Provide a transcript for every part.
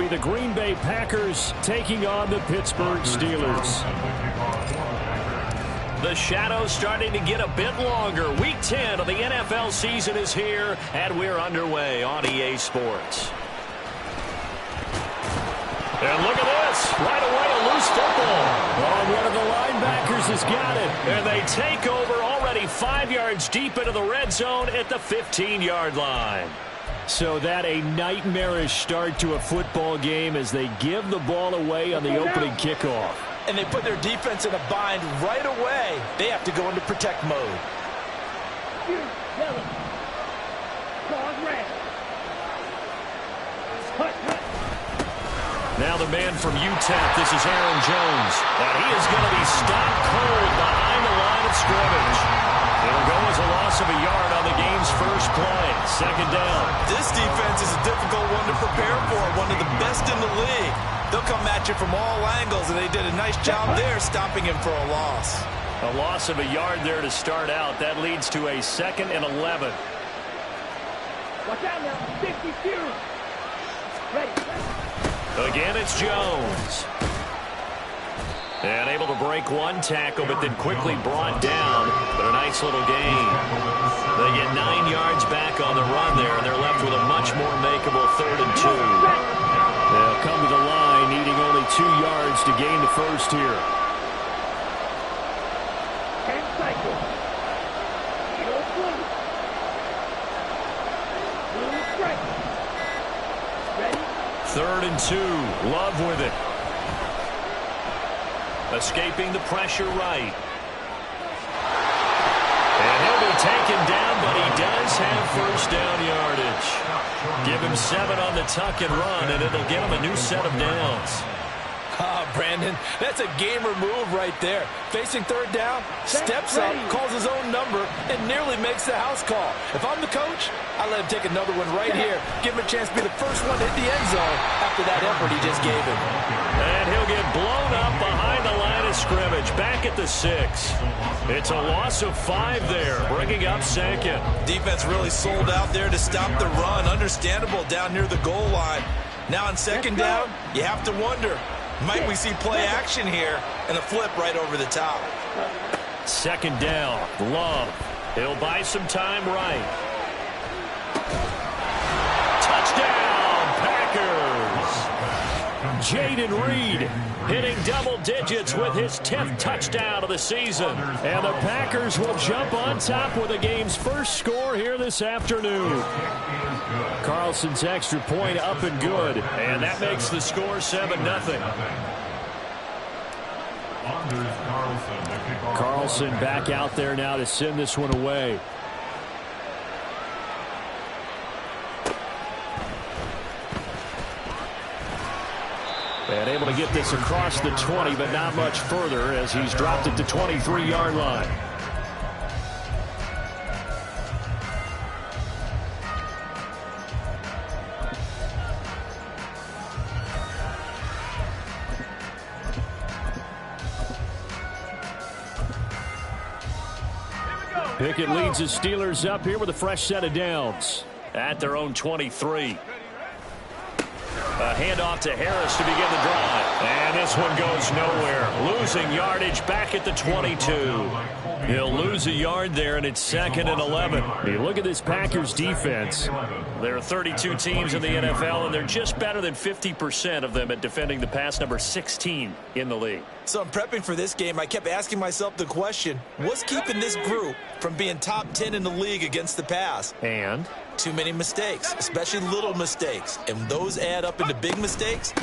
the Green Bay Packers taking on the Pittsburgh Steelers. The shadow's starting to get a bit longer. Week 10 of the NFL season is here, and we're underway on EA Sports. And look at this. Right away, a loose football. Oh, one of the linebackers has got it. And they take over already 5 yards deep into the red zone at the 15-yard line. So that a nightmarish start to a football game as they give the ball away on the opening kickoff. And they put their defense in a bind right away. They have to go into protect mode. Now the man from UTEP, this is Aaron Jones. And he is going to be stopped cold behind the line of scrimmage. It'll go as a loss of a yard on the game's first play. Second down. This defense is a difficult one to prepare for, one of the best in the league. They'll come at you from all angles, and they did a nice job there stopping him for a loss. A loss of a yard there to start out. That leads to a 2nd and 11. Watch out now. 52. Ready. Again, it's Jones. And able to break one tackle, but then quickly brought down. But a nice little gain. They get 9 yards back on the run there, and they're left with a much more makeable 3rd and 2. They'll come to the line, needing only 2 yards to gain the first here. Ready? 3rd and 2. Love with it. Escaping the pressure right. And he'll be taken down, but he does have first down yardage. Give him 7 on the tuck and run, and it'll get him a new set of downs. Brandon, that's a gamer move right there. Facing 3rd down, steps up, calls his own number, and nearly makes the house call. If I'm the coach, I let him take another one right here. Give him a chance to be the first one to hit the end zone after that effort he just gave him. And he'll get blown up behind the line of scrimmage, back at the 6. It's a loss of 5 there, bringing up 2nd. Defense really sold out there to stop the run. Understandable down near the goal line. Now on 2nd down, you have to wonder, might we see play action here and a flip right over the top? 2nd down, Love. He'll buy some time right. Touchdown, Packers! Jaden Reed hitting double digits with his 10th touchdown of the season. And the Packers will jump on top with the game's first score here this afternoon. Carlson's extra point up and good. And that makes the score 7-0. Carlson back out there now to send this one away. And able to get this across the 20, but not much further as he's dropped it to 23-yard line. Pickett leads his Steelers up here with a fresh set of downs. At their own 23. A handoff to Harris to begin the drive. And this one goes nowhere. Losing yardage back at the 22. He'll lose a yard there, and it's 2nd and 11. Hey, look at this Packers defense. There are 32 teams in the NFL, and they're just better than 50% of them at defending the pass, number 16 in the league. So I'm prepping for this game. I kept asking myself the question, what's keeping this group from being top 10 in the league against the pass? And? Too many mistakes, especially little mistakes. And those add up into big mistakes.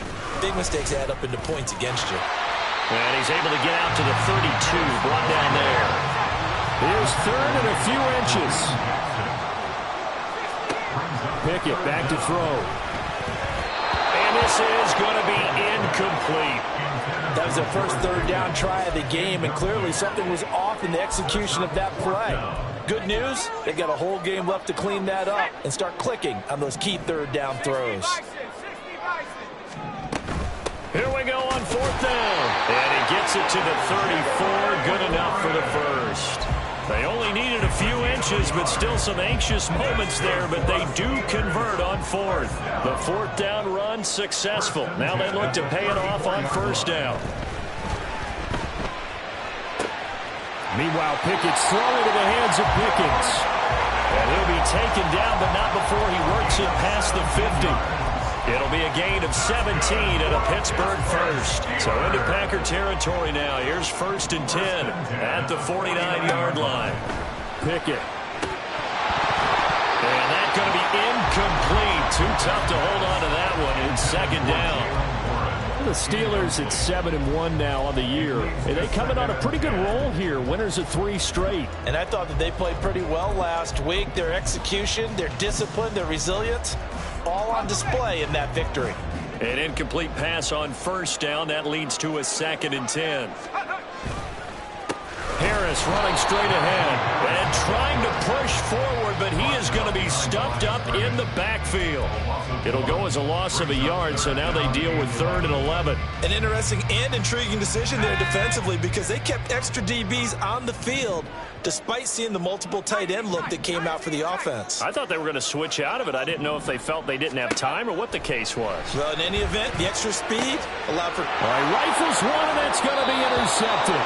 Big mistakes add up into points against you. And he's able to get out to the 32, brought down there. Here's 3rd and a few inches. Pickett back to throw. And this is going to be incomplete. That was their first 3rd down try of the game, and clearly something was off in the execution of that play. Good news, they've got a whole game left to clean that up and start clicking on those key 3rd down throws. Here we go on 4th down. And he gets it to the 34. Good enough for the first. They only needed a few inches, but still some anxious moments there, but they do convert on fourth. The fourth down run successful. Now they look to pay it off on first down. Meanwhile, Pickett's throwing to the hands of Pickens. And he'll be taken down, but not before he works it past the 50. It'll be a gain of 17 and a Pittsburgh first. So into Packer territory now. Here's 1st and 10 at the 49-yard line. Pickett. And that's going to be incomplete. Too tough to hold on to that one. It's 2nd down. The Steelers at 7-1 now on the year. And they coming on a pretty good roll here. Winners of 3 straight. And I thought that they played pretty well last week. Their execution, their discipline, their resilience, all on display in that victory. An incomplete pass on first down. That leads to a 2nd and 10. Harris running straight ahead and trying to push forward, but he is going to be stuffed up in the backfield. It'll go as a loss of a yard, so now they deal with 3rd and 11. An interesting and intriguing decision there defensively because they kept extra DBs on the field despite seeing the multiple tight end look that came out for the offense. I thought they were going to switch out of it. I didn't know if they felt they didn't have time or what the case was. Well, in any event, the extra speed allowed for... All right, rifles one, and that's going to be intercepted.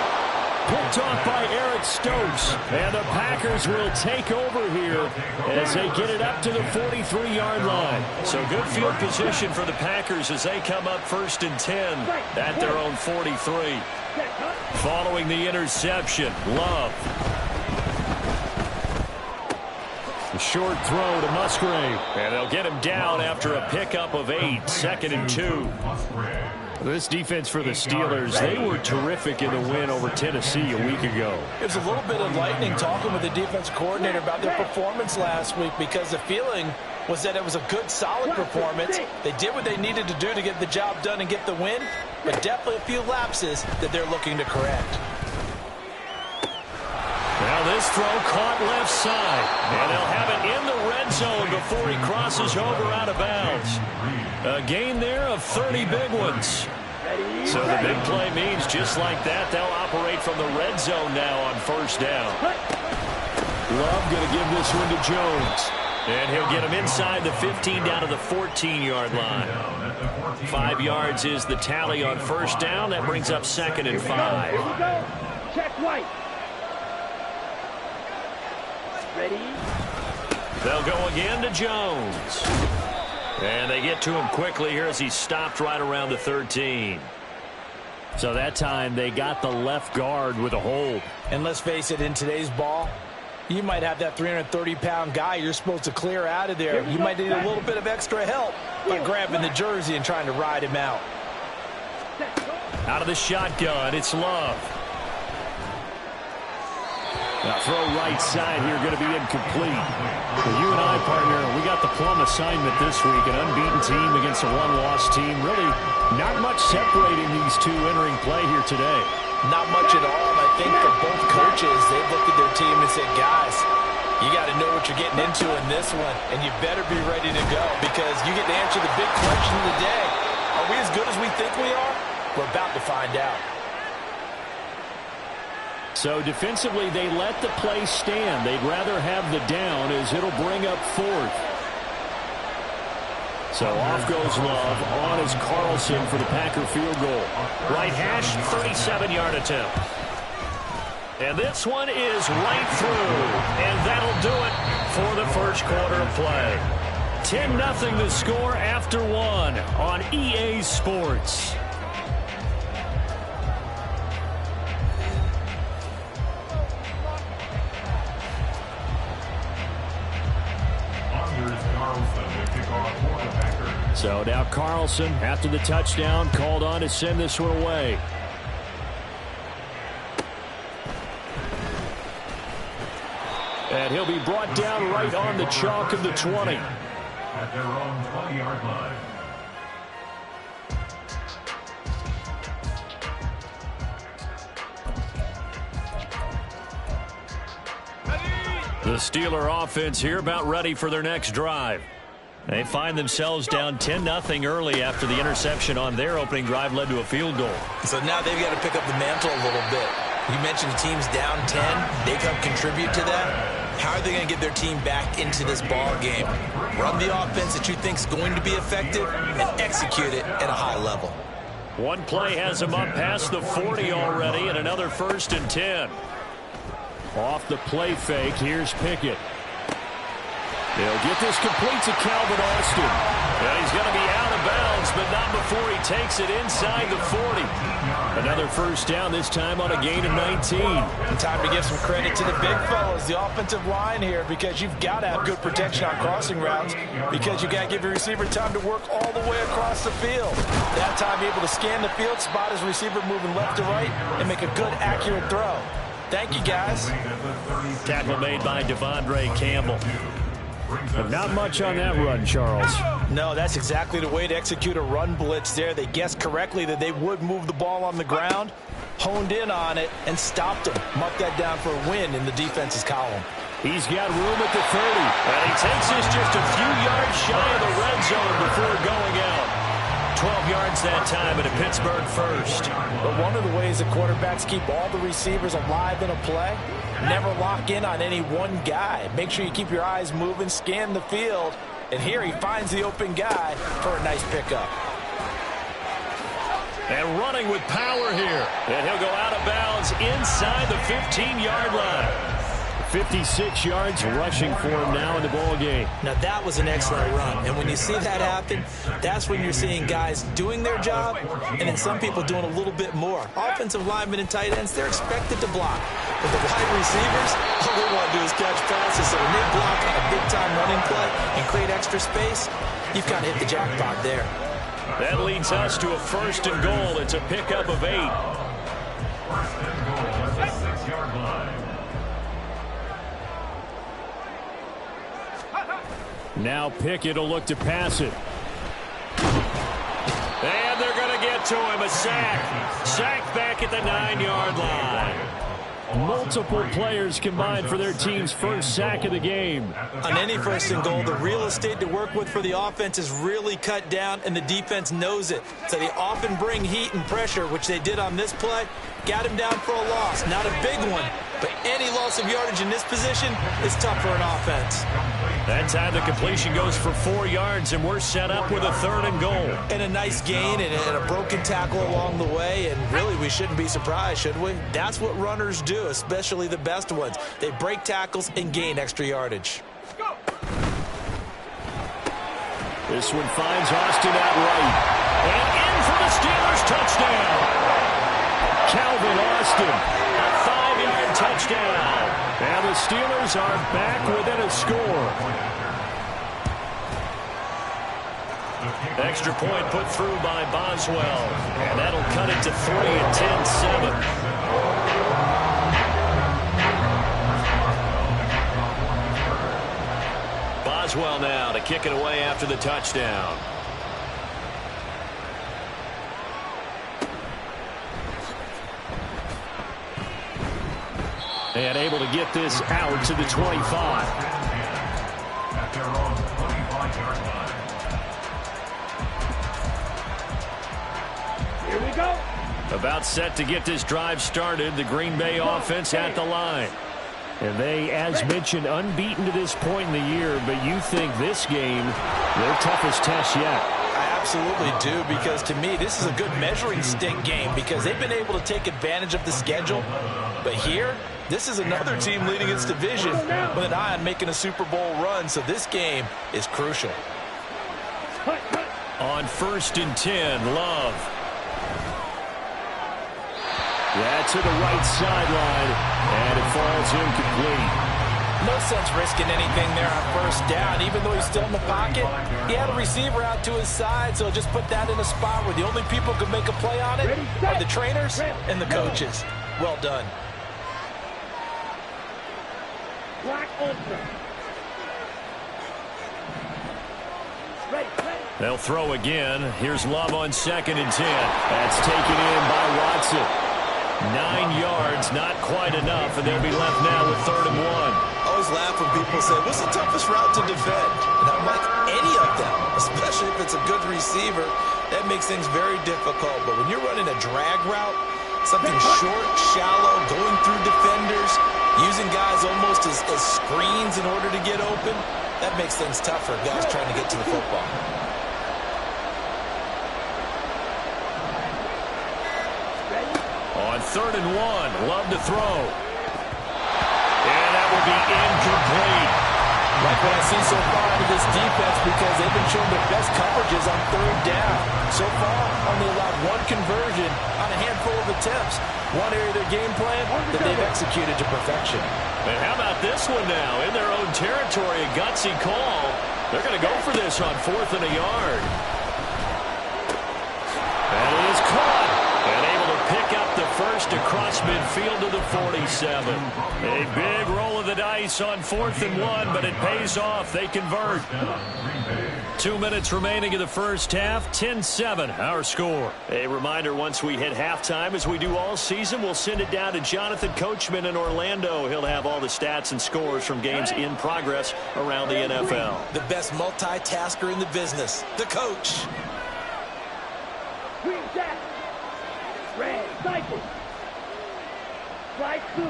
Picked off by Eric Stokes. And the Packers will take over here as they get it up to the 43-yard line. So good field position for the Packers as they come up 1st and 10 at their own 43. Following the interception, Love. The short throw to Musgrave. And they'll get him down after a pickup of 8. 2nd and 2. This defense for the Steelers, they were terrific in the win over Tennessee a week ago. It was a little bit enlightening talking with the defense coordinator about their performance last week because the feeling was that it was a good, solid performance. They did what they needed to do to get the job done and get the win, but definitely a few lapses that they're looking to correct. Now this throw caught left side, and they'll have it in the red zone before he crosses over out of bounds. A gain there of 30 big ones. So the big play means just like that, they'll operate from the red zone now on first down. Love going to give this one to Jones. And he'll get him inside the 15 down to the 14-yard line. 5 yards is the tally on first down. That brings up 2nd and 5. Check right. Ready? They'll go again to Jones. And they get to him quickly here as he's stopped right around the 13. So that time they got the left guard with a hold. And let's face it, in today's ball, you might have that 330-pound guy you're supposed to clear out of there. You might need a little bit of extra help by grabbing the jersey and trying to ride him out. Out of the shotgun, it's Love. Now throw right side here, going to be incomplete. For you and I, partner, we got the plum assignment this week. An unbeaten team against a one-loss team. Really not much separating these two entering play here today. Not much at all. And I think for both coaches, they've looked at their team and said, guys, you got to know what you're getting into in this one, and you better be ready to go because you get to answer the big question of the day. Are we as good as we think we are? We're about to find out. So defensively, they let the play stand. They'd rather have the down as it'll bring up 4th. So off goes Love. On is Carlson for the Packer field goal. Right hash, 37-yard attempt. And this one is right through. And that'll do it for the first quarter of play. 10-0 the score after 1 on EA Sports. So now Carlson, after the touchdown, called on to send this one away. And he'll be brought down right on the chalk of the 20. At their own 20-yard line. The Steeler offense here about ready for their next drive. They find themselves down 10-0 early after the interception on their opening drive led to a field goal. So now they've got to pick up the mantle a little bit. You mentioned the team's down 10. They've helped contribute to that. How are they going to get their team back into this ball game? Run the offense that you think is going to be effective and execute it at a high level. One play has him up past the 40 already, and another 1st and 10. Off the play fake, here's Pickett. They'll get this complete to Calvin Austin. And he's going to be out of bounds, but not before he takes it inside the 40. Another 1st down, this time on a gain of 19. And time to give some credit to the big fellas, the offensive line here, because you've got to have good protection on crossing routes, because you've got to give your receiver time to work all the way across the field. That time able to scan the field, spot his receiver moving left to right, and make a good, accurate throw. Thank you, guys. Tackle made by Devondre Campbell. But not much on that run, Charles. No, that's exactly the way to execute a run blitz there. They guessed correctly that they would move the ball on the ground, honed in on it, and stopped them. Mark that down for a win in the defense's column. He's got room at the 30. And he takes this just a few yards shy of the red zone before going out. 12 yards that time at a Pittsburgh 1st. But one of the ways that quarterbacks keep all the receivers alive in a play, never lock in on any one guy. Make sure you keep your eyes moving, scan the field, and here he finds the open guy for a nice pickup. And running with power here. And he'll go out of bounds inside the 15-yard line. 56 yards rushing for him now in the ball game. Now that was an excellent run, and when you see that happen, that's when you're seeing guys doing their job and then some people doing a little bit more. Offensive linemen and tight ends, they're expected to block, but the wide receivers, all they want to do is catch passes. So when they block on a big-time running play and create extra space, you've kind of hit the jackpot there. That leads us to a 1st and goal. It's a pickup of 8. 1st and goal at the 6-yard line. Now Pickett will look to pass it. And they're going to get to him. A sack. Sack back at the 9-yard line. Multiple players combined for their team's 1st sack of the game. On any 1st and goal, the real estate to work with for the offense is really cut down, and the defense knows it. So they often bring heat and pressure, which they did on this play. Got him down for a loss. Not a big one, but any loss of yardage in this position is tough for an offense. That time the completion goes for 4 yards, and we're set up with a 3rd and goal. And a nice gain and a broken tackle along the way, and really we shouldn't be surprised, should we? That's what runners do, especially the best ones. They break tackles and gain extra yardage. This one finds Austin out right. And in for the Steelers touchdown. Calvin Austin, a 5-yard touchdown. And the Steelers are back within a score. Extra point put through by Boswell. And that'll cut it to 3 and 10-7. Boswell now to kick it away after the touchdown. And able to get this out to the 25. At their own 25-yard line. Here we go. About set to get this drive started. The Green Bay offense at the line. And they, as mentioned, unbeaten to this point in the year. But you think this game, their toughest test yet? I absolutely do, because to me, this is a good measuring stick game because they've been able to take advantage of the schedule. But here, this is another team leading its division with an eye on making a Super Bowl run. So this game is crucial. On 1st and 10, Love. Yeah, to the right sideline, and it falls incomplete. No sense risking anything there on 1st down. Even though he's still in the pocket, he had a receiver out to his side, so just put that in a spot where the only people who can make a play on it are the trainers and the coaches. Well done. Black ultra. Ready. They'll throw again. Here's Love on 2nd and 10. That's taken in by Watson. 9 yards, not quite enough, and they'll be left now with 3rd and 1. I always laugh when people say, what's the toughest route to defend? And I'm like, any of them, especially if it's a good receiver. That makes things very difficult. But when you're running a drag route, Something short, shallow, going through defenders, using guys almost as screens in order to get open. That makes things tough for guys trying to get to the football. On 3rd and 1, Love to throw. And that will be incomplete. Like what I've seen so far out of this defense, because they've been showing their best coverages on 3rd down. So far, only allowed one conversion on a handful of attempts. One area of their game plan that they've executed to perfection. And how about this one now? In their own territory, a gutsy call. They're going to go for this on 4th and a yard. And it is caught. And able to pick up the first across midfield to the 47. A big roll of the dice on 4th and 1, but it pays off. They convert. 2 minutes remaining in the first half. 10-7, our score. A reminder, once we hit halftime, as we do all season, we'll send it down to Jonathan Coachman in Orlando. He'll have all the stats and scores from games in progress around the NFL. The best multitasker in the business, the coach. Green jack. Red cycle. Slide 2.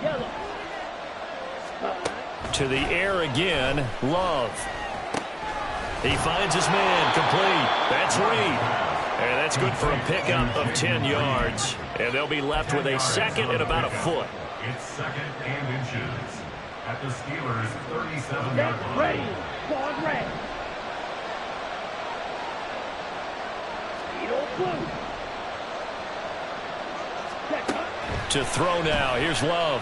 Yellow. To the air again, Love. He finds his man, complete. That's Reed. And that's good for a pickup of 10 yards. And they'll be left with a second and about a foot. It's 2nd and inches at the Steelers' 37-yard line. Ready. Squad red. Blue. To throw now. Here's Love.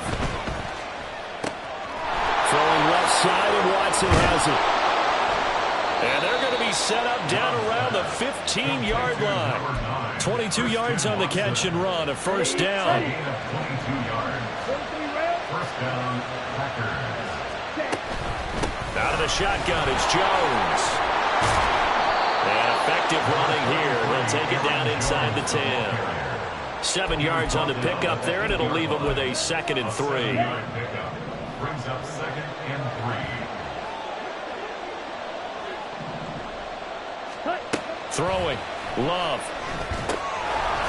Throwing left side, and Watson has it. And they're going to be set up down around the 15-yard line. 22 yards on the catch and run, a first down. 22 yards. First down, Packers. Out of the shotgun, it's Jones. And effective running here. He'll take it down inside the 10. 7 yards on the pickup there, and it'll leave him with a 2nd and 3. Brings up 2nd and 3. Throwing. Love.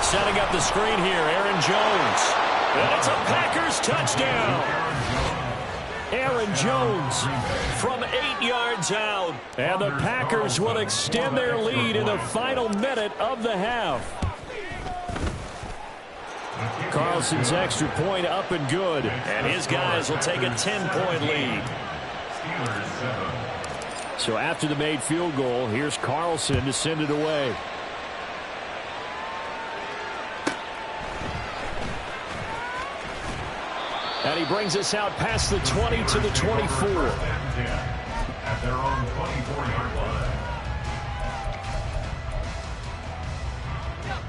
Setting up the screen here. Aaron Jones. And it's a Packers touchdown. Aaron Jones from 8 yards out. And the Packers will extend their lead in the final minute of the half. Carlson's extra point up and good. And his guys will take a 10-point lead. So after the made field goal, here's Carlson to send it away. And he brings us out past the 20 to the 24. At their own 24-yard line.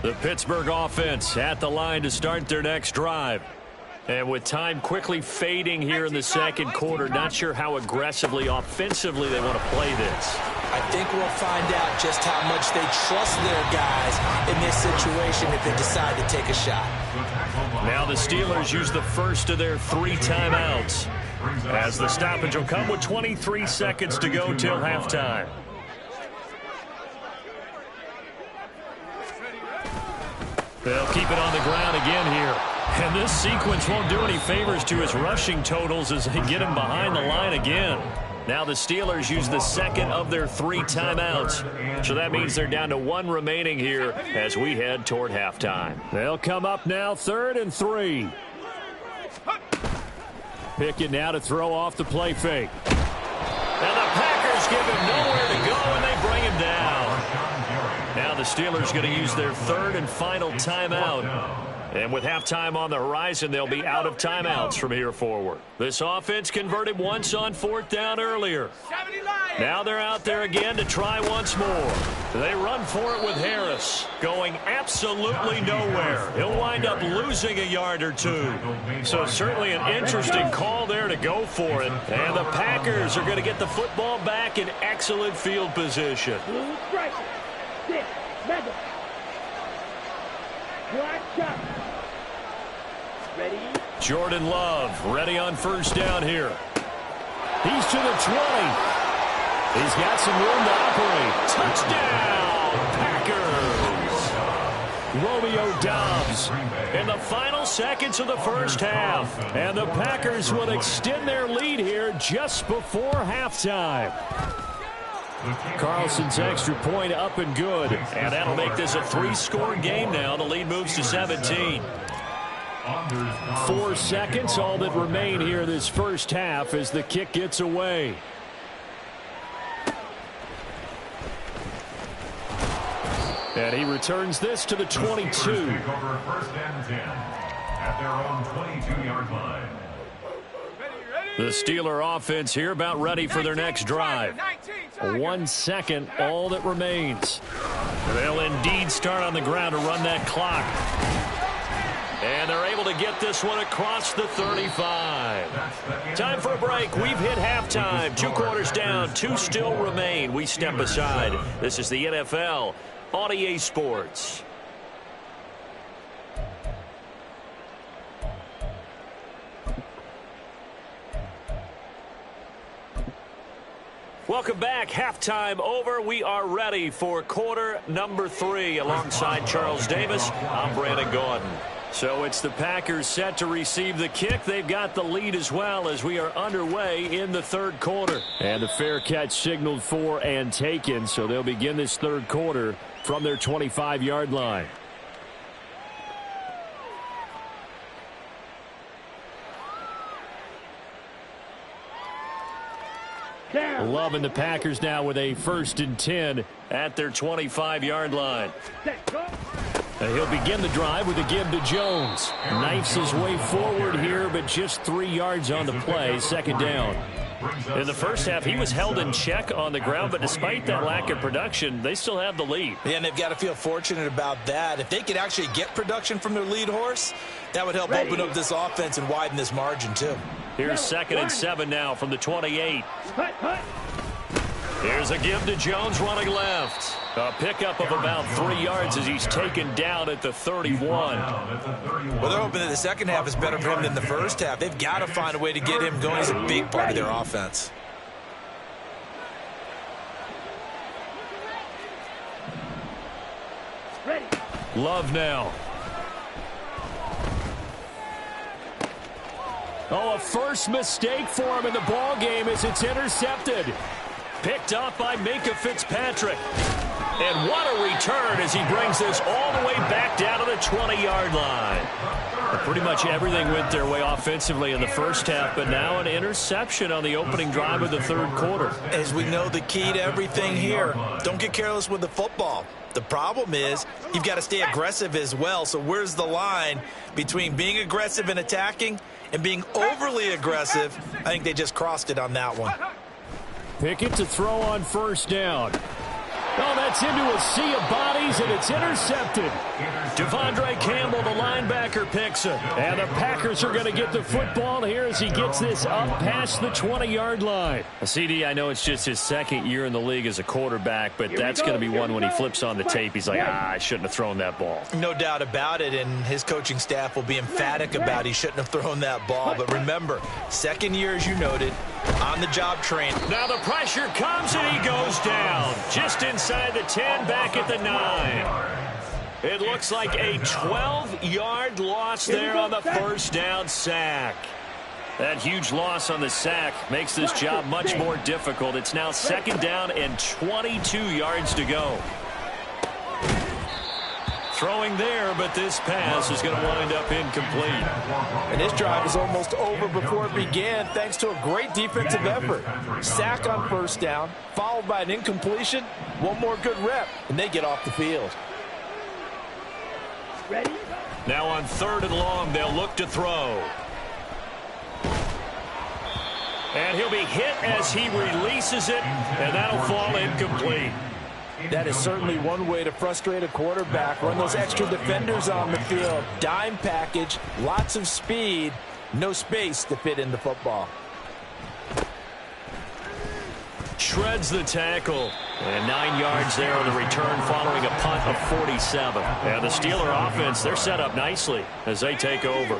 The Pittsburgh offense at the line to start their next drive. And with time quickly fading here in the second quarter, not sure how aggressively, offensively they want to play this. I think we'll find out just how much they trust their guys in this situation if they decide to take a shot. Now the Steelers use the first of their 3 timeouts, as the stoppage will come with 23 seconds to go till halftime. They'll keep it on the ground again here. And this sequence won't do any favors to his rushing totals as they get him behind the line again. Now the Steelers use the second of their 3 timeouts. So that means they're down to 1 remaining here as we head toward halftime. They'll come up now 3rd and 3. Pickett now to throw off the play fake. And the Packers give him nowhere to go, and they bring him down. Now the Steelers going to use their 3rd and final timeout. And with halftime on the horizon, they'll be out of timeouts from here forward. This offense converted once on 4th down earlier. Now they're out there again to try once more. They run for it with Harris, going absolutely nowhere. He'll wind up losing a yard or 2. So certainly an interesting call there to go for it. And the Packers are going to get the football back in excellent field position. Blue strike. 6. Madden. Black shot. Ready. Jordan Love ready on first down here. He's to the 20. He's got some room to operate. Touchdown, Packers. Romeo Doubs in the final seconds of the first half. And the Packers will extend their lead here just before halftime. Carlson's extra point up and good. And that'll make this a 3-score game now. The lead moves to 17. 4 seconds, all that remain here this first half as the kick gets away. And he returns this to the 22. First and 10 at their own 22-yard line. The Steeler offense here about ready for their next drive. 1 second, all that remains. They'll indeed start on the ground to run that clock. And they're able to get this one across the 35. Time for a break. We've hit halftime. 2 quarters down, 2 still remain. We step aside. This is the NFL on EA Sports. Welcome back. Halftime over. We are ready for quarter number 3. Alongside Charles Davis, I'm Brandon Gordon. So it's the Packers set to receive the kick. They've got the lead as well as we are underway in the third quarter. And the fair catch signaled for and taken, so they'll begin this third quarter from their 25-yard line. Loving the Packers now with a 1st and 10 at their 25-yard line. He'll begin the drive with a give to Jones. Knifes his way forward here, but just 3 yards on the play. Second down. In the first half, he was held in check on the ground, but despite that lack of production, they still have the lead. Yeah, and they've got to feel fortunate about that. If they could actually get production from their lead horse, that would help open up this offense and widen this margin, too. Here's 2nd and 7 now from the 28. Here's a give to Jones running left. A pickup of about 3 yards as he's taken down at the 31. Well, they're hoping that the second half is better for him than the first half. They've got to find a way to get him going. He's a big part of their offense. Love now. Oh, a first mistake for him in the ball game as it's intercepted. Picked up by Minkah Fitzpatrick. And what a return as he brings this all the way back down to the 20-yard line. Pretty much everything went their way offensively in the first half, but now an interception on the opening drive of the third quarter. As we know, the key to everything here, don't get careless with the football. The problem is you've got to stay aggressive as well. So where's the line between being aggressive and attacking and being overly aggressive? I think they just crossed it on that one. Pickett to throw on first down. Oh, that's into a sea of bodies, and it's intercepted. Devondre Campbell, the linebacker, picks it. And the Packers are going to get the football here as he gets this up past the 20-yard line. CD, I know it's just his second year in the league as a quarterback, but that's going to be one when he flips on the tape. He's like, I shouldn't have thrown that ball. No doubt about it, and his coaching staff will be emphatic about he shouldn't have thrown that ball. But remember, second year, as you noted, on-the-job training. Now the pressure comes, and he goes down. Just inside the 10, back at the 9. It looks like a 12-yard loss there on the first down sack. That huge loss on the sack makes this job much more difficult. It's now 2nd down and 22 yards to go. Throwing there, but this pass is going to wind up incomplete. And this drive is almost over before it began thanks to a great defensive effort. Sack on first down, followed by an incompletion. One more good rep, and they get off the field. Ready? Now on 3rd and long, they'll look to throw. And he'll be hit as he releases it, and that'll fall incomplete. That is certainly one way to frustrate a quarterback. Run those extra defenders on the field. Dime package, lots of speed, no space to fit in the football. Shreds the tackle. And 9 yards there on the return following a punt of 47. And the Steeler offense, they're set up nicely as they take over.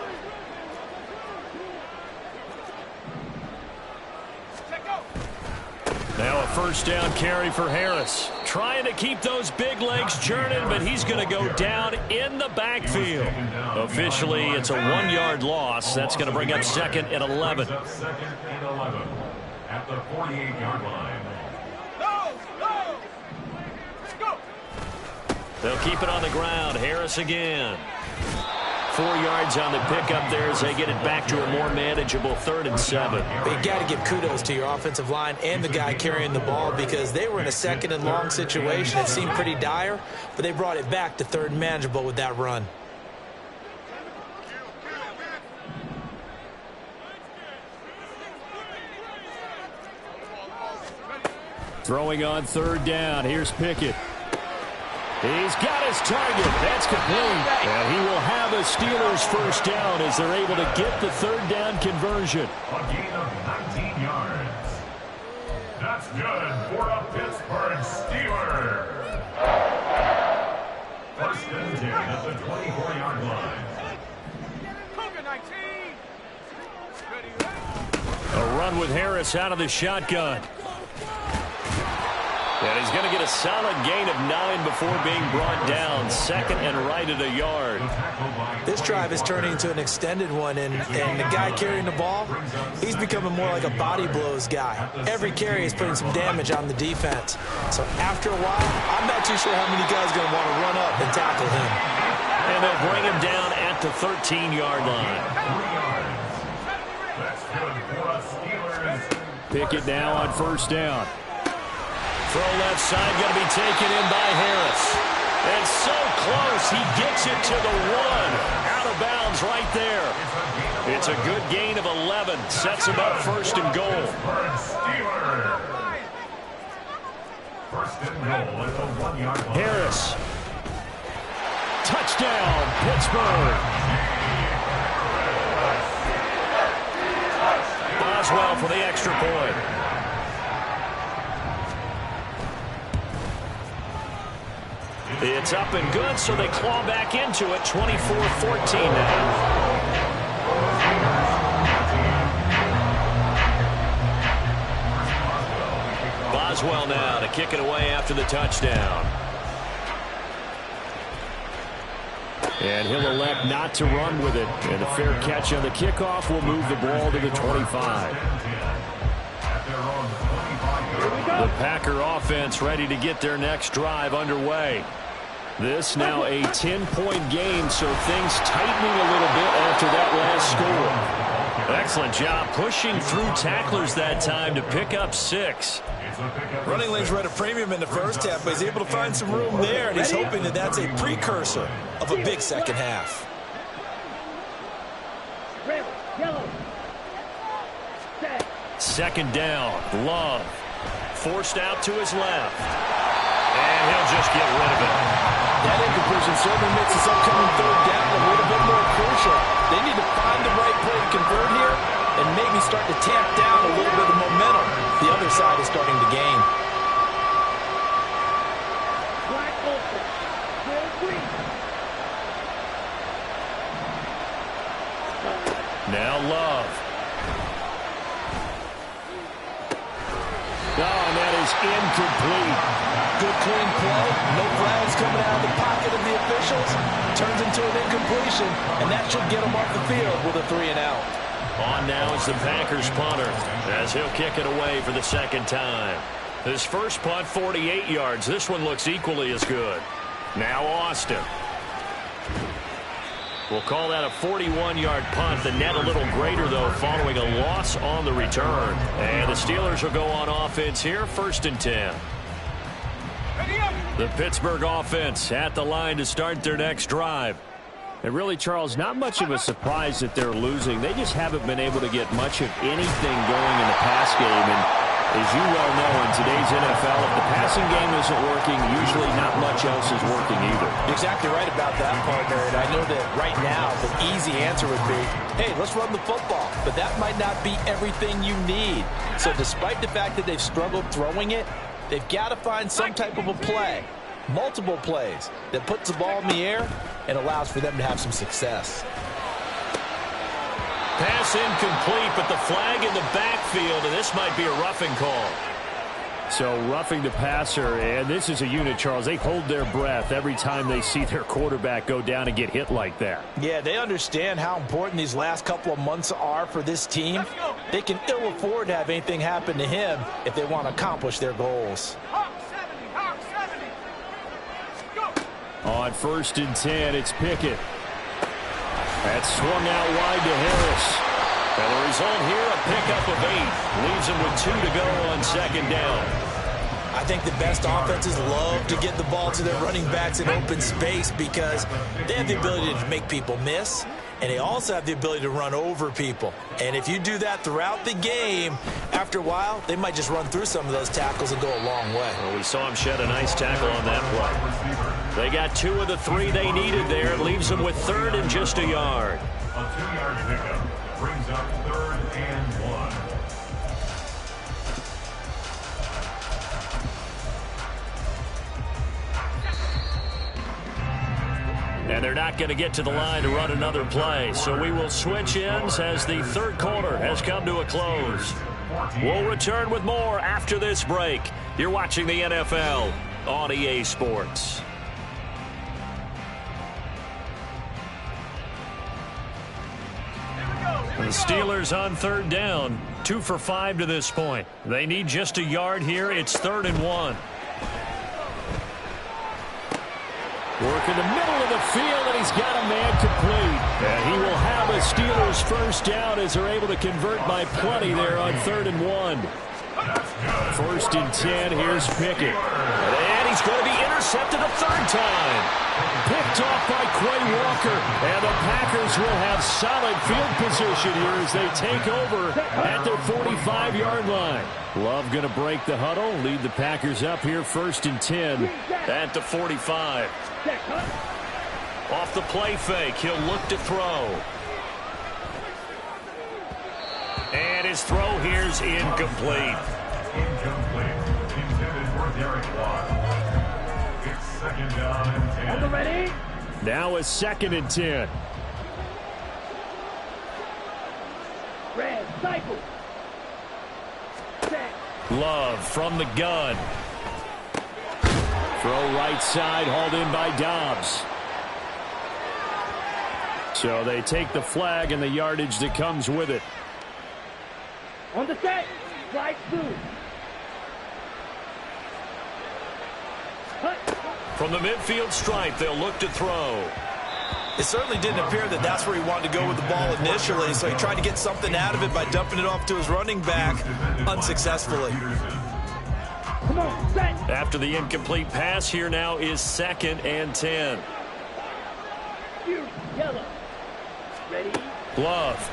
Now a 1st first down carry for Harris. Trying to keep those big legs churning, but he's going to go down in the backfield. Officially, it's a 1-yard loss. That's going to bring up 2nd and 11. At the 48-yard line. They'll keep it on the ground. Harris again. 4 yards on the pickup there as they get it back to a more manageable 3rd and 7. But you got to give kudos to your offensive line and the guy carrying the ball because they were in a 2nd and long situation. It seemed pretty dire, but they brought it back to 3rd and manageable with that run. Throwing on 3rd down. Here's Pickett. He's got his target. That's complete. And he will have a Steelers first down as they're able to get the 3rd down conversion. A gain of 19 yards. That's good for a Pittsburgh Steeler. 1st and 10 at the 24-yard line. A run with Harris out of the shotgun. And he's going to get a solid gain of 9 before being brought down. 2nd and right at a yard. This drive is turning into an extended one, and the guy carrying the ball, he's becoming more like a body blows guy. Every carry is putting some damage on the defense. So after a while, I'm not too sure how many guys are going to want to run up and tackle him. And they'll bring him down at the 13-yard line. Pickett now on 1st down. Throw left side, going to be taken in by Harris. And so close, he gets it to the 1. Out of bounds right there. It's a good gain of 11. Sets him up 1st and goal. Harris. Touchdown, Pittsburgh. Boswell for the extra point. It's up and good, so they claw back into it. 24-14 now. Boswell now to kick it away after the touchdown. And he'll elect not to run with it. And a fair catch on the kickoff will move the ball to the 25. The Packer offense ready to get their next drive underway. This now a 10-point game, so things tightening a little bit after that last score. Excellent job pushing through tacklers that time to pick up 6. Running lanes were at a premium in the first half, but he's able to find some room there, and he's hoping that that's a precursor of a big second half. Red, yellow. Set. 2nd down, Love. Forced out to his left. And he'll just get rid of it. That incompletion certainly makes this upcoming 3rd down a little bit more crucial. They need to find the right play to convert here and maybe start to tamp down a little bit of momentum. The other side is starting to gain. Black open. Clear green. Now Love. Oh, and that is incomplete. Good clean play. No flags coming out of the pocket of the officials. Turns into an incompletion, and that should get him off the field with a 3 and out. On now is the Packers punter as he'll kick it away for the 2nd time. His first punt, 48 yards. This one looks equally as good. Now Austin. We'll call that a 41-yard punt. The net a little greater, though, following a loss on the return. And the Steelers will go on offense here, 1st and 10. The Pittsburgh offense at the line to start their next drive. And really, Charles, not much of a surprise that they're losing. They just haven't been able to get much of anything going in the pass game. And as you well know, in today's NFL, if the passing game isn't working, usually not much else is working either. You're exactly right about that, partner. And I know that right now the easy answer would be, hey, let's run the football. But that might not be everything you need. So despite the fact that they've struggled throwing it, they've got to find some type of a play, multiple plays, that puts the ball in the air and allows for them to have some success. Pass incomplete, but the flag in the backfield, and this might be a roughing call. So roughing the passer, and this is a unit, Charles. They hold their breath every time they see their quarterback go down and get hit like that. Yeah, they understand how important these last couple of months are for this team. They can ill afford to have anything happen to him if they want to accomplish their goals. On 1st and 10, it's Pickett. That's swung out wide to Harris. And the result here, a pickup of 8. Leaves him with 2 to go on 2nd down. I think the best offenses love to get the ball to their running backs in open space because they have the ability to make people miss, and they also have the ability to run over people. And if you do that throughout the game, after a while, they might just run through some of those tackles and go a long way. Well, we saw him shed a nice tackle on that play. They got 2 of the 3 they needed there. It leaves them with 3rd and just a yard. A 2-yard pickup brings up 3rd and 1. And they're not going to get to the line to run another play. So we will switch ends as the 3rd quarter has come to a close. We'll return with more after this break. You're watching the NFL on EA Sports. The Steelers on 3rd down. 2 for 5 to this point. They need just a yard here. It's 3rd and 1. Work in the middle of the field, and he's got a man complete. And he will have a Steelers first down as they're able to convert by plenty there on 3rd and 1. 1st and 10, here's Pickett. And he's going to be intercepted a 3rd time. Picked off by Quay Walker, and the Packers will have solid field position here as they take over at their 45-yard line. Love going to break the huddle, lead the Packers up here 1st and 10 at the 45. Off the play fake, he'll look to throw. And his throw here's incomplete. Incomplete. Intended for Derek Watt. It's 2nd down and 10. Ready? Now it's 2nd and 10. Red, cycle. Set. Love from the gun. Throw right side, hauled in by Dobbs. So they take the flag and the yardage that comes with it. On the set. Slide through. Cut. From the midfield stripe, they'll look to throw. It certainly didn't appear that that's where he wanted to go with the ball initially, so he tried to get something out of it by dumping it off to his running back unsuccessfully. Come on, set. After the incomplete pass, here now is 2nd and 10. Yellow. Ready? Glove.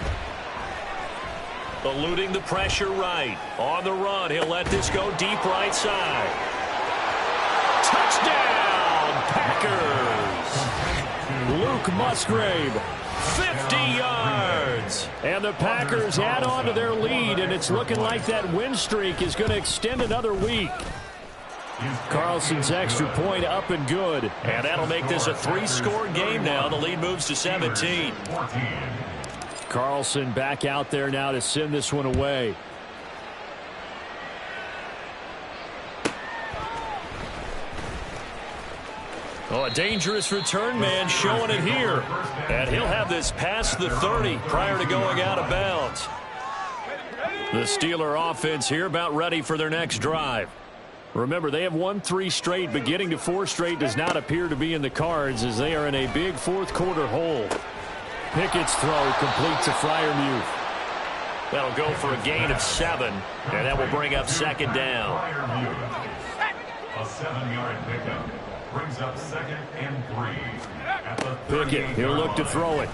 Eluding the pressure right. On the run, he'll let this go deep right side. Touchdown, Packers! Luke Musgrave, 50 yards. and the Packers add on to their lead, and it's looking like that win streak is going to extend another week. Carlson's extra point up and good. And that'll make this a 3-score game now. The lead moves to 17. Carlson back out there now to send this one away. Oh, a dangerous return man showing it here. And he'll have this past the 30 prior to going out of bounds. The Steeler offense here about ready for their next drive. Remember, they have won 3 straight, but getting to 4 straight does not appear to be in the cards as they are in a big 4th quarter hole. Pickett's throw complete to Freiermuth. That'll go for a gain of 7, and that will bring up 2nd down. A 7-yard pickup brings up 2nd and 3. At the Pickett, he'll look to throw it.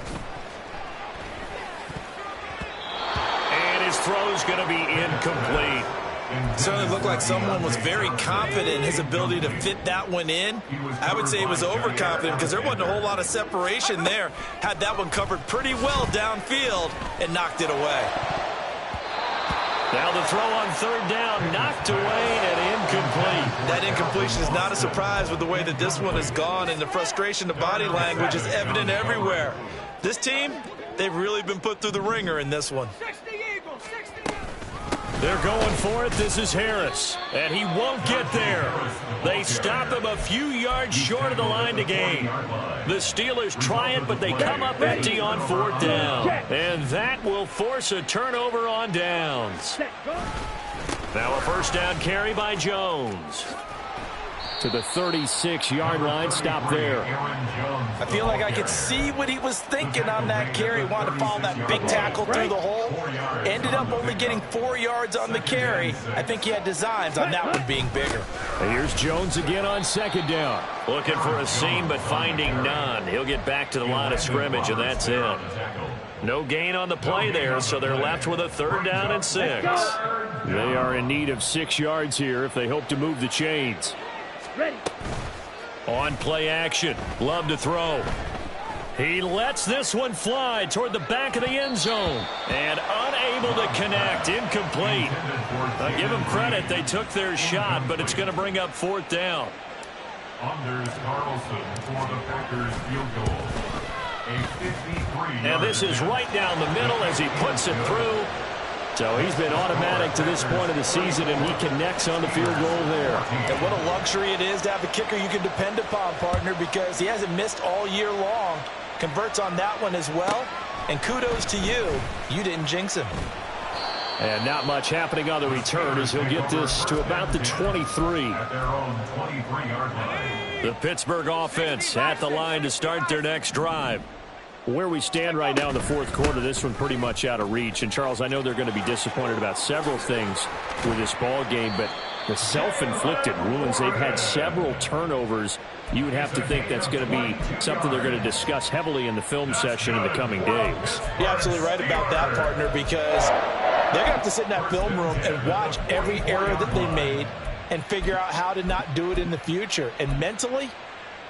And his throw's going to be incomplete. Certainly looked like someone was very confident in his ability to fit that one in. I would say he was overconfident because there wasn't a whole lot of separation there. Had that one covered pretty well downfield and knocked it away. Now the throw on 3rd down, knocked away and incomplete. That incompletion is not a surprise with the way that this one has gone, and the frustration of body language is evident everywhere. This team, they've really been put through the ringer in this one. They're going for it. This is Harris, and he won't get there. They stop him a few yards short of the line to gain. The Steelers try it, but they come up empty on 4th down. And that will force a turnover on downs. Now a 1st down carry by Jones. To the 36-yard line, stop there. I feel like I could see what he was thinking on that carry. Wanted to follow that big tackle through the hole. Ended up only getting 4 yards on the carry. I think he had designs on that one being bigger. Here's Jones again on 2nd down. Looking for a seam, but finding none. He'll get back to the line of scrimmage, and that's it. No gain on the play there, so they're left with a 3rd down and 6. They are in need of 6 yards here if they hope to move the chains. Ready. On play action. Love to throw. He lets this one fly toward the back of the end zone. And unable to connect. Incomplete. I give them credit. They took their shot, but it's going to bring up 4th down. Anders Carlson for the Packers field goal. And this is right down the middle as he puts it through. So he's been automatic to this point of the season, and he connects on the field goal there. And what a luxury it is to have a kicker you can depend upon, partner, because he hasn't missed all year long. Converts on that one as well. And kudos to you. You didn't jinx him. And not much happening on the return as he'll get this to about the 23. At their own 23-yard line. The Pittsburgh offense at the line to start their next drive. Where we stand right now in the 4th quarter, this one pretty much out of reach. And, Charles, I know they're going to be disappointed about several things with this ball game, but the self-inflicted wounds, they've had several turnovers. You would have to think that's going to be something they're going to discuss heavily in the film session in the coming days. You're absolutely right about that, partner, because they're going to have to sit in that film room and watch every error that they made and figure out how to not do it in the future. And mentally,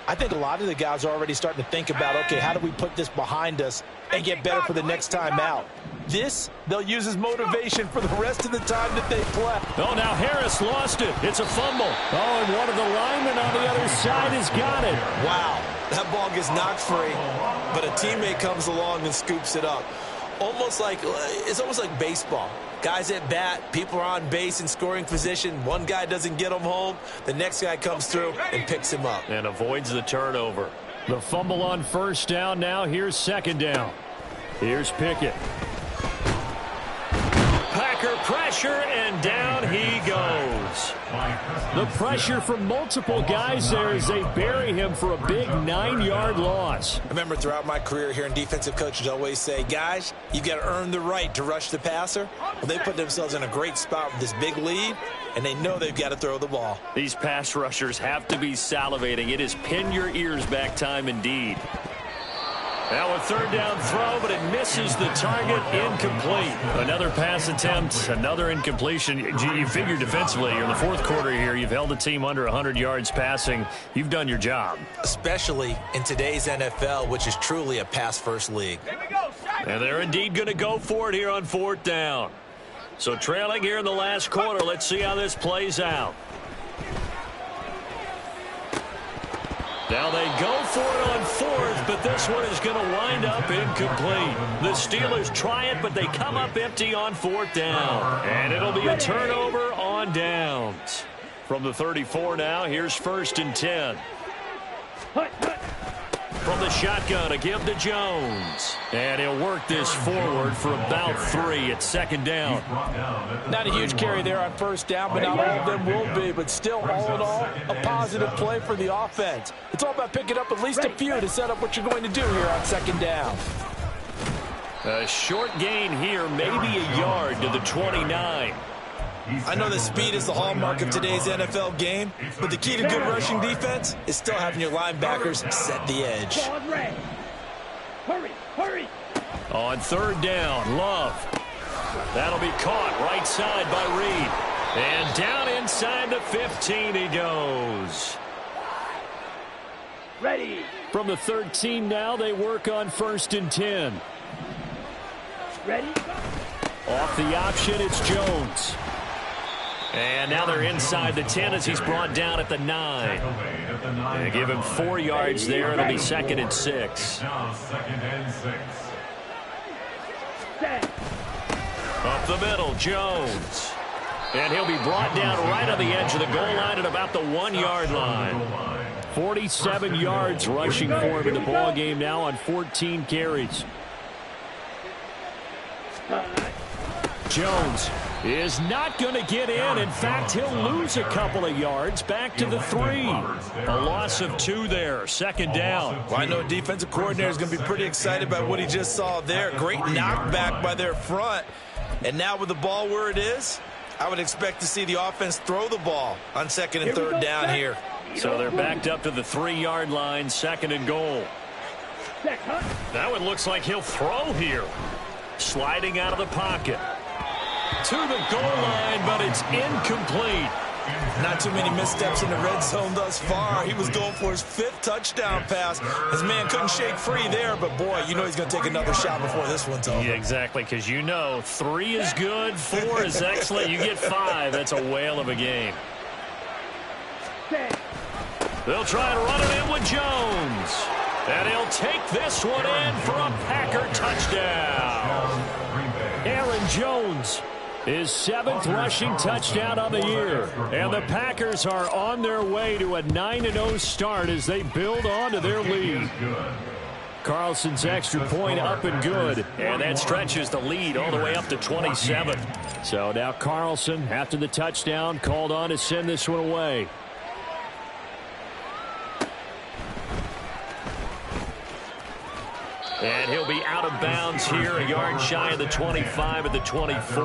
I think a lot of the guys are already starting to think about, okay, how do we put this behind us and get better for the next time out? This, they'll use as motivation for the rest of the time that they play. Oh, now Harris lost it. It's a fumble. Oh, and one of the linemen on the other side has got it. Wow, that ball gets knocked free, but a teammate comes along and scoops it up. It's almost like baseball. Guys at bat, people are on base in scoring position. One guy doesn't get him home. The next guy comes through and picks him up. And avoids the turnover. The fumble on 1st down. Now here's 2nd down. Here's Pickett. Packer pressure, and down he goes. The pressure from multiple guys there as they bury him for a big 9-yard loss. I remember throughout my career hearing defensive coaches always say, guys, you've got to earn the right to rush the passer. Well, they put themselves in a great spot with this big lead, and they know they've got to throw the ball. These pass rushers have to be salivating. It is pin your ears back time indeed. Now a 3rd down throw, but it misses the target. Incomplete. Another pass attempt, another incompletion. You figure defensively, you're in the 4th quarter here. You've held the team under 100 yards passing. You've done your job. Especially in today's NFL, which is truly a pass-first league. And they're indeed going to go for it here on 4th down. So trailing here in the last quarter. Let's see how this plays out. Now they go for it on 4th, but this one is going to wind up incomplete. The Steelers try it, but they come up empty on 4th down. And it'll be a turnover on downs. From the 34 now, here's 1st and 10. From the shotgun, a give to Jones. And he'll work this forward for about 3 at 2nd down. Not a huge carry there on 1st down, but not all of them will be. But still, all in all, a positive play for the offense. It's all about picking up at least a few to set up what you're going to do here on 2nd down. A short gain here, maybe a yard to the 29. I know that speed is the hallmark of today's NFL game, but the key to good rushing defense is still having your linebackers set the edge. Hurry, hurry. On 3rd down, Love. That'll be caught right side by Reed. And down inside the 15 he goes. Ready. From the 13 now, they work on 1st and 10. Ready. Off the option, it's Jones. And now they're inside the 10 as he's brought down at the 9. They give him 4 yards there. It'll be 2nd and 6. Now 2nd and 6. Up the middle, Jones. And he'll be brought down right on the edge of the goal line at about the 1-yard line. 47 yards rushing for him in the ball game now on 14 carries. Jones is not going to get in. In fact, he'll lose a couple of yards back to the 3. A loss of 2 there. Second down. Well, I know defensive coordinator is going to be pretty excited about what he just saw there. Great knockback by their front. And now with the ball where it is, I would expect to see the offense throw the ball on second and third down here. So they're backed up to the 3-yard line, second and goal. That one looks like he'll throw here. Sliding out of the pocket. To the goal line, but it's incomplete. Not too many missteps in the red zone thus far. He was going for his 5th touchdown pass. His man couldn't shake free there, but boy, you know he's going to take another shot before this one's over. Yeah, exactly, because you know 3 is good, 4 is excellent. You get 5. That's a whale of a game. They'll try and run it in with Jones. And he'll take this one in for a Packer touchdown. Aaron Jones, his 7th rushing touchdown on the year. And the Packers are on their way to a 9-0 start as they build on to their lead. Carlson's extra point up and good. And that stretches the lead all the way up to 27. So now Carlson, after the touchdown, called on to send this one away. And he'll be out of bounds here, a yard shy of the 25 at the 24.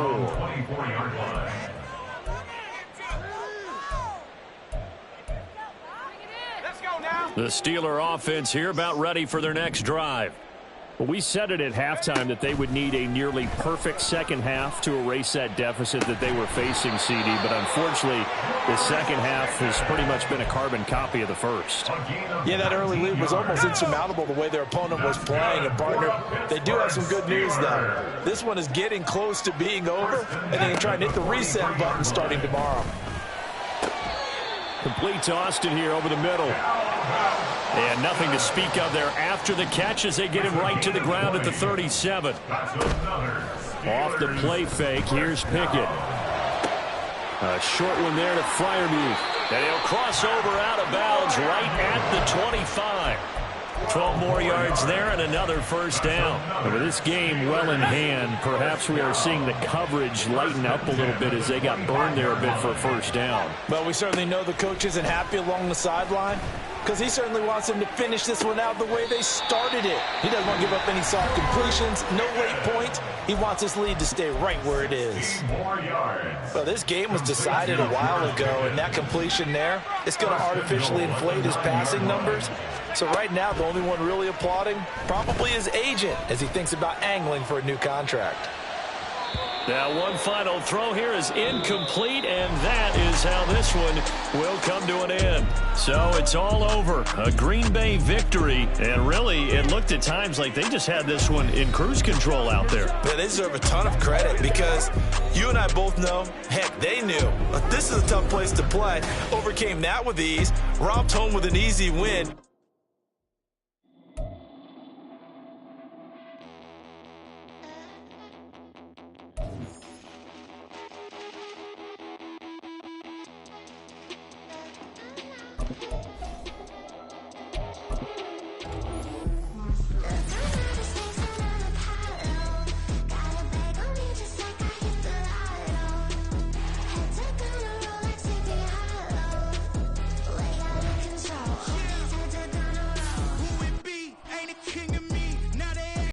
The Steeler offense here about ready for their next drive. Well, we said it at halftime that they would need a nearly perfect second half to erase that deficit that they were facing, CD. But unfortunately, the second half has pretty much been a carbon copy of the first. Yeah, that early lead was almost insurmountable the way their opponent was playing. And, partner, they do have some good news, though. This one is getting close to being over, and they can try and hit the reset button starting tomorrow. Complete to Austin here over the middle. And nothing to speak of there after the catch as they get him right to the ground at the 37. Off the play fake, here's Pickett. A short one there to Freiermuth. And he'll cross over out of bounds right at the 25. 12 more yards there and another first down. And with this game well in hand, perhaps we are seeing the coverage lighten up a little bit as they got burned there a bit for a first down. But we certainly know the coach isn't happy along the sideline because he certainly wants them to finish this one out the way they started it. He doesn't want to give up any soft completions, no late points. He wants his lead to stay right where it is. Well, this game was decided a while ago, and that completion there, it's going to artificially inflate his passing numbers. So right now, the only one really applauding probably his agent as he thinks about angling for a new contract. Now one final throw here is incomplete, and that is how this one will come to an end. So it's all over. A Green Bay victory, and really it looked at times like they just had this one in cruise control out there. Yeah, they deserve a ton of credit because you and I both know, heck, they knew. But this is a tough place to play. Overcame that with ease, romped home with an easy win.